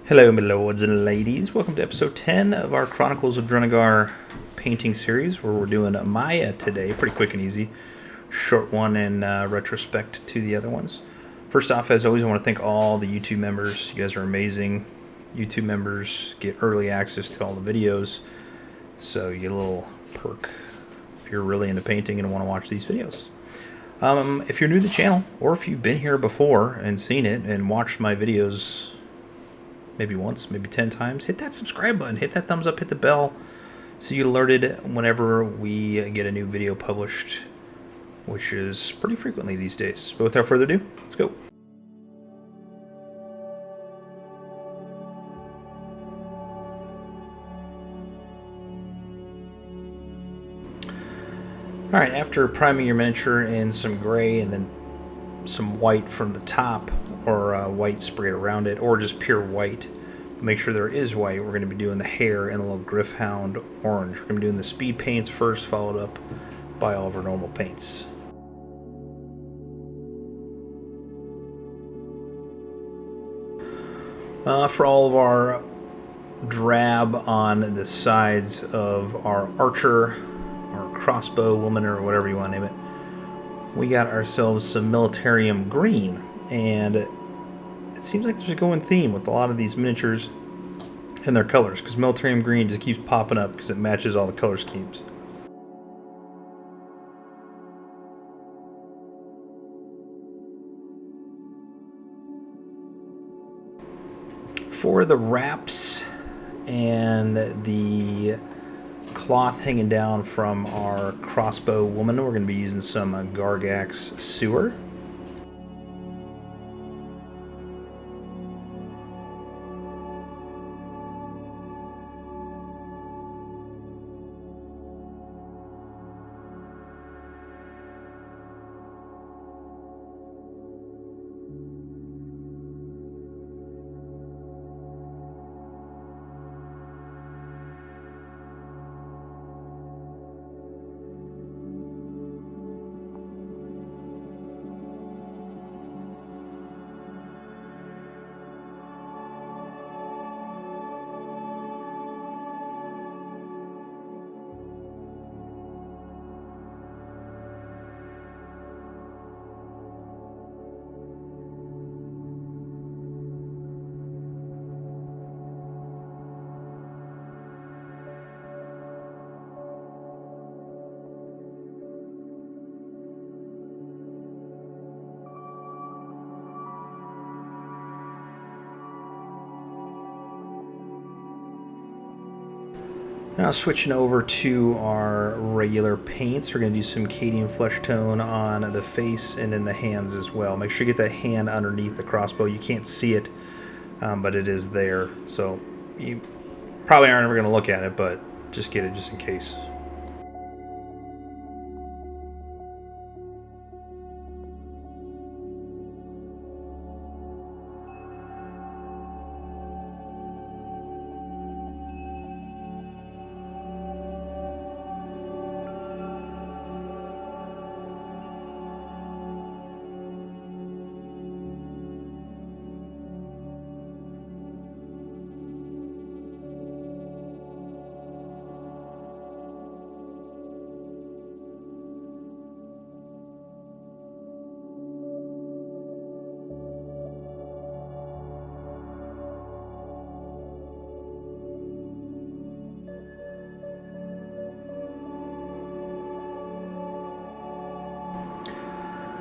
Hello, my lords and ladies. Welcome to episode 10 of our Chronicles of Drunagor painting series, where we're doing Maya today. Pretty quick and easy. Short one in retrospect to the other ones. First off, as always, I want to thank all the YouTube members. You guys are amazing. YouTube members get early access to all the videos, so you get a little perk if you're really into painting and want to watch these videos. If you're new to the channel, or if you've been here before and seen it and watched my videos maybe once, maybe 10 times, hit that subscribe button, hit that thumbs up, hit the bell so you get alerted whenever we get a new video published, which is pretty frequently these days. But without further ado, let's go. Alright, after priming your miniature in some gray and then some white from the top, or white sprayed around it, or just pure white, make sure there is white. We're going to be doing the hair and a little Gryph Hound orange. We're going to be doing the speed paints first, followed up by all of our normal paints. For all of our drab on the sides of our archer, or crossbow woman, or whatever you want to name it, we got ourselves some Militarium Green, and it seems like there's a going theme with a lot of these miniatures and their colors, because Militarium Green just keeps popping up because it matches all the color schemes. For the wraps and the cloth hanging down from our crossbow woman, we're going to be using some Garaghak's sewer. Now switching over to our regular paints, we're going to do some Cadian Fleshtone on the face and in the hands as well. Make sure you get that hand underneath the crossbow. You can't see it, but it is there. So you probably aren't ever going to look at it, but just get it just in case.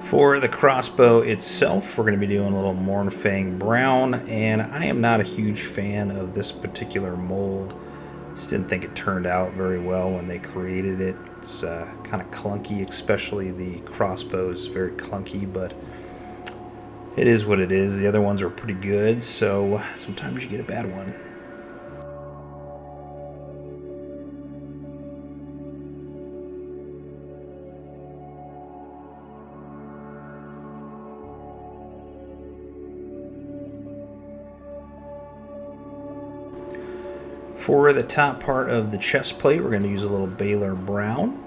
For the crossbow itself, we're going to be doing a little Mournfang Brown, and I am not a huge fan of this particular mold. Just didn't think it turned out very well when they created it. It's kind of clunky, especially the crossbow is very clunky, but it is what it is. The other ones are pretty good, so sometimes you get a bad one. For the top part of the chest plate, we're going to use a little Balor Brown.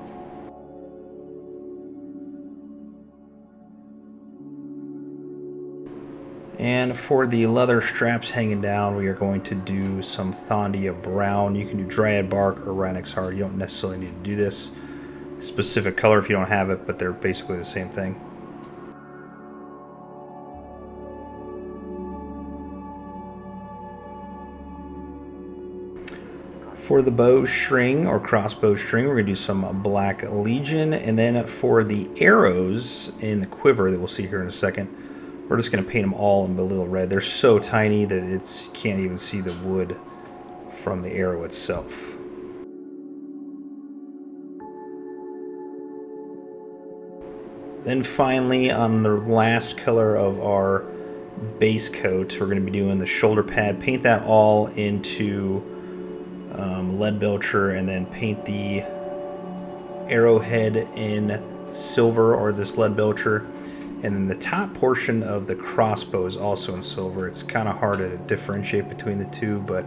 And for the leather straps hanging down, we are going to do some Thondia Brown. You can do Dryad Bark or Rhinox Heart. You don't necessarily need to do this specific color if you don't have it, but they're basically the same thing. For the bowstring or crossbow string, we're going to do some Black Legion. And then for the arrows in the quiver that we'll see here in a second, we're just going to paint them all in Balor Red. They're so tiny that you can't even see the wood from the arrow itself. Then finally, on the last color of our base coat, we're going to be doing the shoulder pad. Paint that all into Leadbelcher, and then paint the arrowhead in silver or this Leadbelcher. And then the top portion of the crossbow is also in silver. It's kind of hard to differentiate between the two, but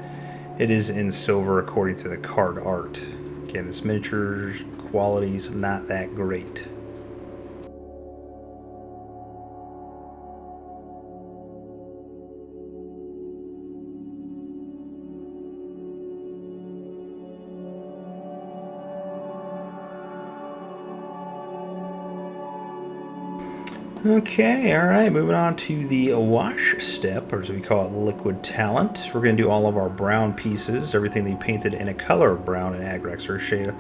it is in silver according to the card art. Again, this miniature quality is not that great. Okay, alright, moving on to the wash step, or as we call it, liquid talent. We're going to do all of our brown pieces, everything that you painted in a color of brown in Agrax Earthshade,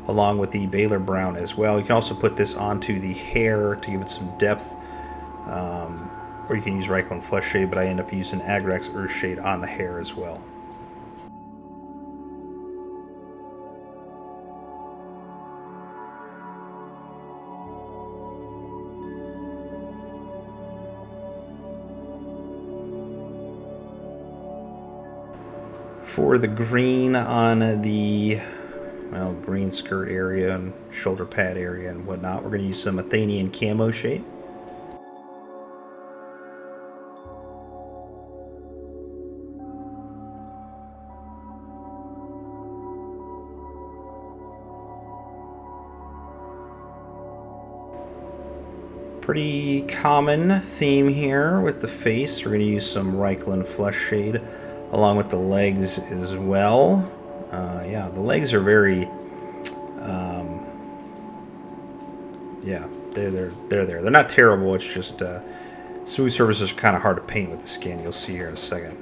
along with the Balor Brown as well. You can also put this onto the hair to give it some depth, or you can use Reikland Fleshshade, but I end up using Agrax Earthshade on the hair as well. For the green on the green skirt area and shoulder pad area and whatnot, we're going to use some Athnian Camoshade. Pretty common theme here with the face. We're going to use some Reikland Fleshshade along with the legs as well. Yeah, the legs are very, yeah, they're there. They're not terrible. It's just smooth surfaces are kind of hard to paint with the skin. You'll see here in a second.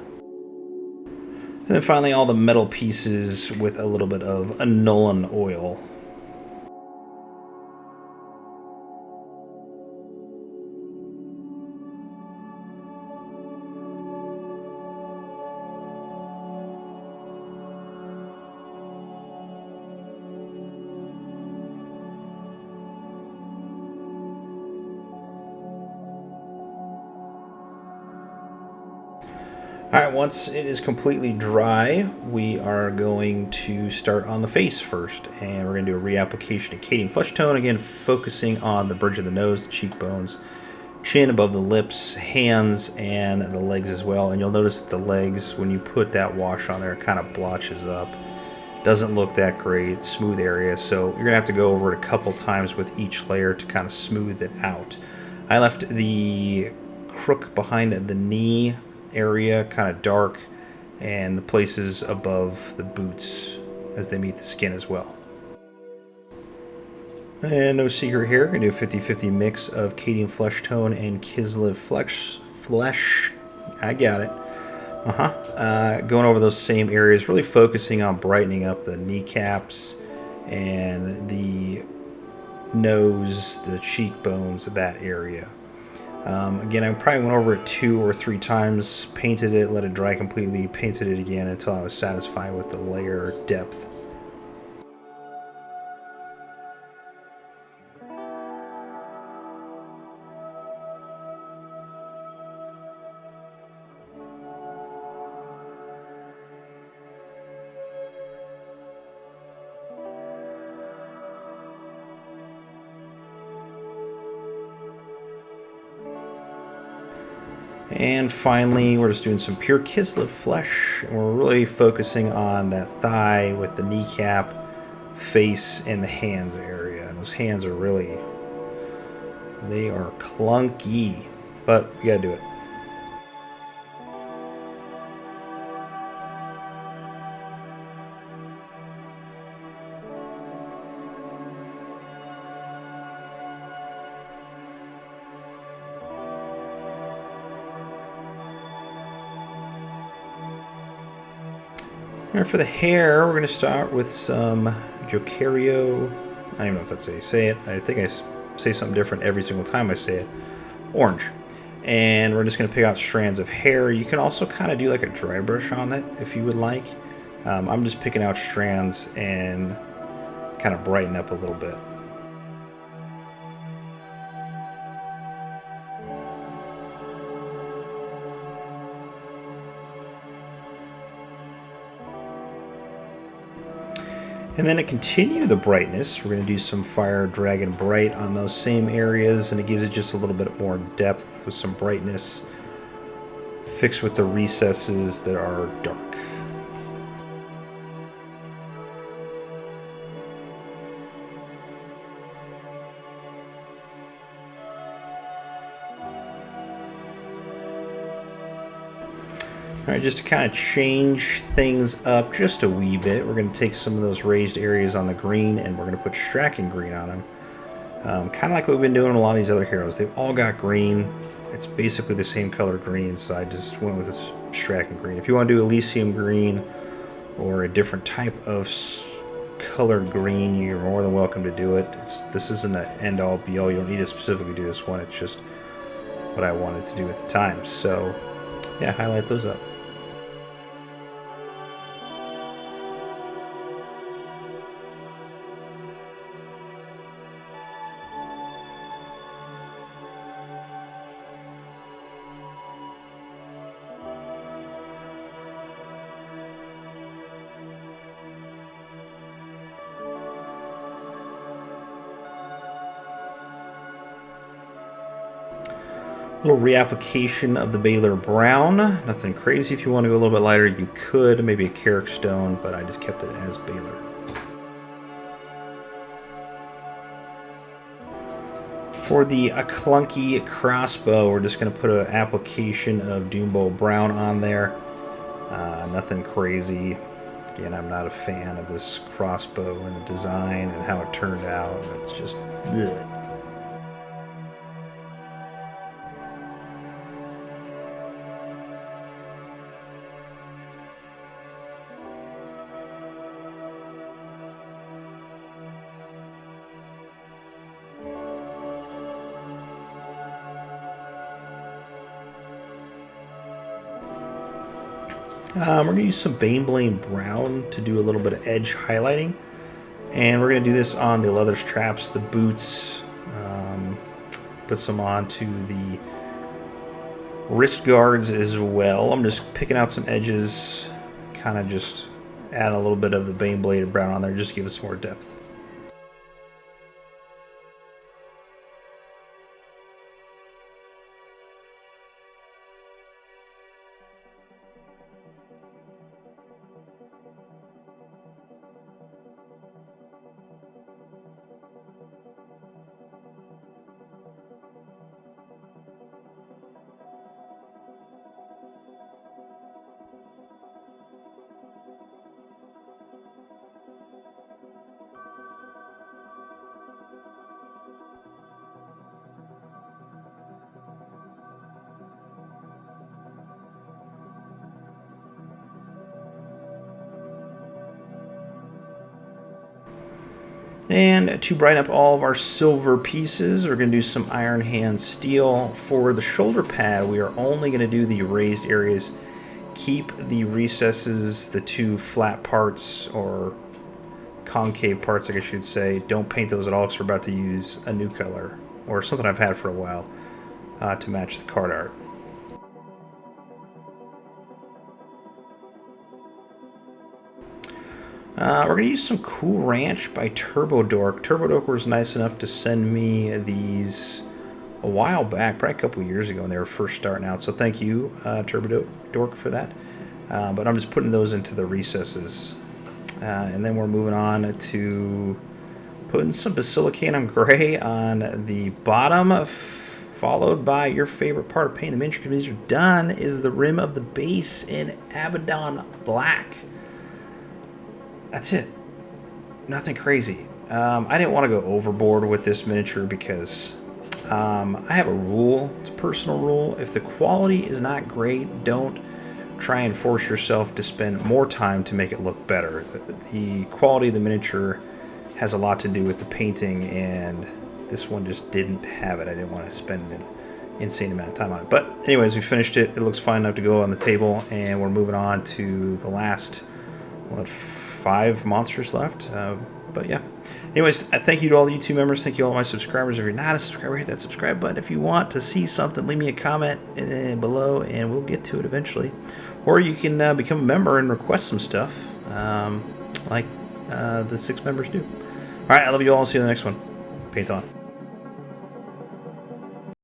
And then finally, all the metal pieces with a little bit of a Nulin Oil. Alright, once it is completely dry, we are going to start on the face first. And we're going to do a reapplication of Cadian Fleshtone, again focusing on the bridge of the nose, the cheekbones, chin above the lips, hands, and the legs as well. And you'll notice that the legs, when you put that wash on there, it kind of blotches up. Doesn't look that great, smooth area, so you're going to have to go over it a couple times with each layer to kind of smooth it out. I left the crook behind the knee area kind of dark, and the places above the boots as they meet the skin as well. And no secret here, we're going to do a 50-50 mix of Cadian Fleshtone and Kislev Flesh. I got it. Going over those same areas, really focusing on brightening up the kneecaps and the nose, the cheekbones, that area. Again, I probably went over it 2 or 3 times, painted it, let it dry completely, painted it again until I was satisfied with the layer depth. And finally, we're just doing some pure Kislev Flesh, and we're really focusing on that thigh with the kneecap, face, and the hands area. And those hands are they are clunky, but we gotta do it. And for the hair, we're going to start with some Jokaero. I don't even know if that's how you say it. I think I say something different every single time I say it. Orange. And we're just going to pick out strands of hair. You can also kind of do like a dry brush on it if you would like. I'm just picking out strands and kind of brighten up a little bit. And then to continue the brightness, we're going to do some Fire Dragon Bright on those same areas, and it gives it just a little bit more depth with some brightness fixed with the recesses that are dark. Alright, just to kind of change things up just a wee bit, we're going to take some of those raised areas on the green and we're going to put Straken Green on them. Kind of like what we've been doing with a lot of these other heroes. They've all got green. It's basically the same color green, so I just went with this Straken Green. If you want to do Elysium Green or a different type of colored green, you're more than welcome to do it. This isn't an end-all be-all. You don't need to specifically do this one. It's just what I wanted to do at the time. So, yeah, highlight those up. Little reapplication of the Balor Brown. Nothing crazy. If you want to go a little bit lighter, you could. Maybe a Carrick Stone, but I just kept it as Balor. For the clunky crossbow, we're just going to put an application of Doombull Brown on there. Nothing crazy. Again, I'm not a fan of this crossbow and the design and how it turned out. It's just bleh. We're going to use some Baneblade Brown to do a little bit of edge highlighting. And we're going to do this on the leather straps, the boots, put some onto the wrist guards as well. I'm just picking out some edges, kind of just add a little bit of the Baneblade Brown on there, just to give us more depth. And to brighten up all of our silver pieces, we're going to do some Iron Hand Steel. For the shoulder pad, we are only going to do the raised areas. Keep the recesses, the two flat parts, or concave parts, I guess you'd say. Don't paint those at all because we're about to use a new color, or something I've had for a while, to match the card art. We're going to use some Cool Ranch by Turbodork. Turbodork was nice enough to send me these a while back, probably a couple years ago when they were first starting out. So thank you, Turbodork, for that. But I'm just putting those into the recesses. And then we're moving on to putting some Basilicanum Grey on the bottom, followed by your favorite part of painting the miniature because you're done, is the rim of the base in Abaddon Black. That's it. Nothing crazy. I didn't want to go overboard with this miniature because I have a rule. It's a personal rule. If the quality is not great, don't try and force yourself to spend more time to make it look better. The quality of the miniature has a lot to do with the painting, and this one just didn't have it. I didn't want to spend an insane amount of time on it. But anyways, we finished it. It looks fine enough to go on the table, and we're moving on to the last, 5 monsters left. But yeah. Anyways, thank you to all the YouTube members. Thank you to all my subscribers. If you're not a subscriber, hit that subscribe button. If you want to see something, leave me a comment below, and we'll get to it eventually. Or you can become a member and request some stuff, like the 6 members do. All right, I love you all. See you in the next one. Paint on.